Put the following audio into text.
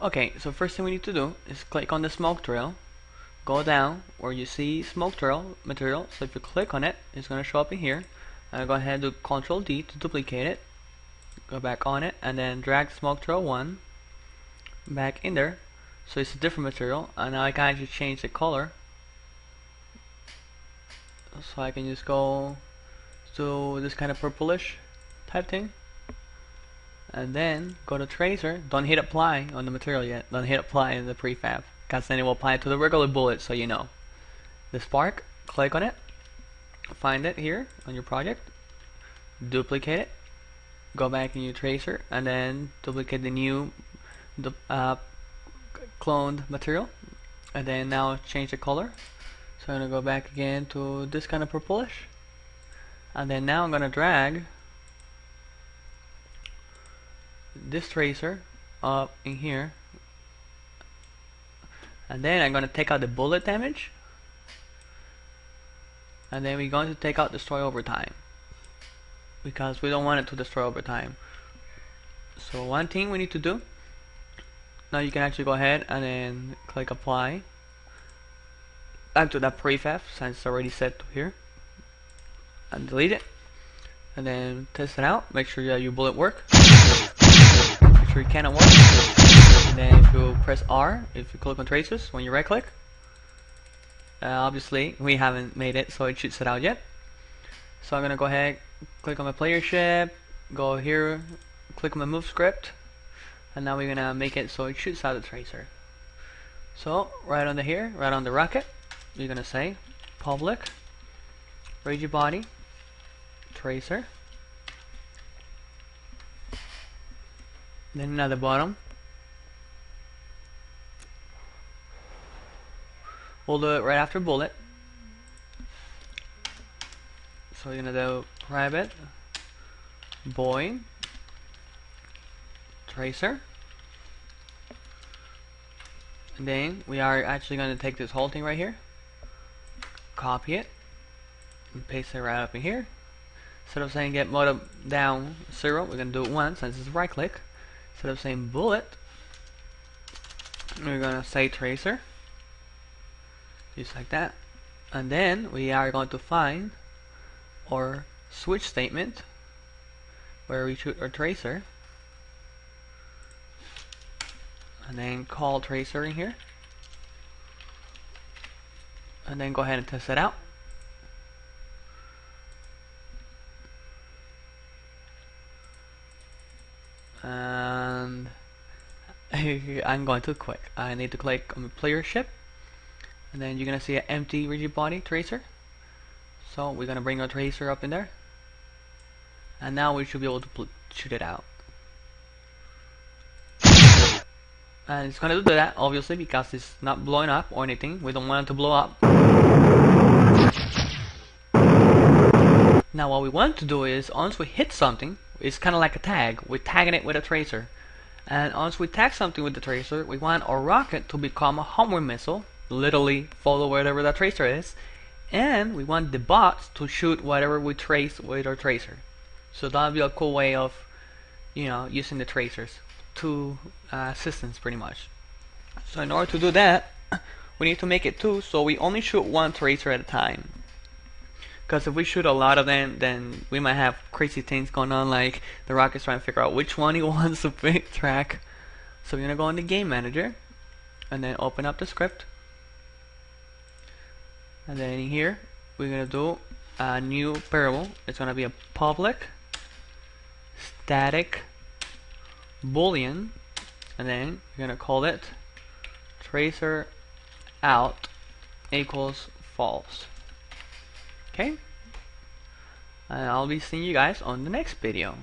Okay, so first thing we need to do is click on the smoke trail, go down where you see smoke trail material. So if you click on it, it's going to show up in here. Go ahead and do Ctrl D to duplicate it, go back on it, and then drag smoke trail 1 back in there, so it's a different material. And now I can actually change the color, so I can just go to this kind of purplish type thing, and then go to tracer. Don't hit apply on the material yet, don't hit apply in the prefab, because then it will apply to the regular bullet. So you know the spark, click on it, find it here on your project, duplicate it, go back in your tracer, and then duplicate the new cloned material, and then now change the color. So I'm gonna go back again to this kind of purplish, and then now I'm gonna drag this tracer up in here, and then I'm gonna take out the bullet damage, and then we're going to take out destroy over time, because we don't want it to destroy over time. So one thing we need to do now, you can actually go ahead and then click apply back to that prefab since it's already set to here, and delete it, and then test it out. Make sure that your bullet work, make sure it cannot work, and then if you press R, if you click on traces when you right click, obviously we haven't made it, so it shoots it out yet. So I'm gonna go ahead, click on my player ship, go here, click on my move script, and now we're gonna make it so it shoots out the tracer. So right under here, right on the rocket, you're gonna say public rigid body tracer, then at the bottom we'll do it right after bullet. So we're gonna do private void tracer, and then we are actually going to take this whole thing right here, copy it, and paste it right up in here. Instead of saying get mode down 0, we're going to do it 1 since it's right click. Instead of saying bullet, we're going to say tracer, just like that. And then we are going to find our switch statement where we shoot our tracer, and then call tracer in here, and then go ahead and test it out. And I'm going to click. I need to click on the player ship, and then you're gonna see an empty rigid body tracer. So we're gonna bring our tracer up in there, and now we should be able to shoot it out. And it's gonna do that obviously because it's not blowing up or anything. We don't want it to blow up. Now what we want to do is, once we hit something, it's kind of like a tag. We're tagging it with a tracer, and once we tag something with the tracer, we want our rocket to become a homeward missile, literally follow whatever that tracer is, and we want the bots to shoot whatever we trace with our tracer. So that'll be a cool way of, you know, using the tracers. Two systems pretty much. So in order to do that, we need to make it 2, so we only shoot 1 tracer at a time. Because if we shoot a lot of them, then we might have crazy things going on, like the rocket's trying to figure out which one he wants to track. So we're gonna go in the game manager, and then open up the script, and then in here we're gonna do a new variable. It's gonna be a public static boolean, and then you're gonna call it tracer out equals false. Okay, and I'll be seeing you guys on the next video.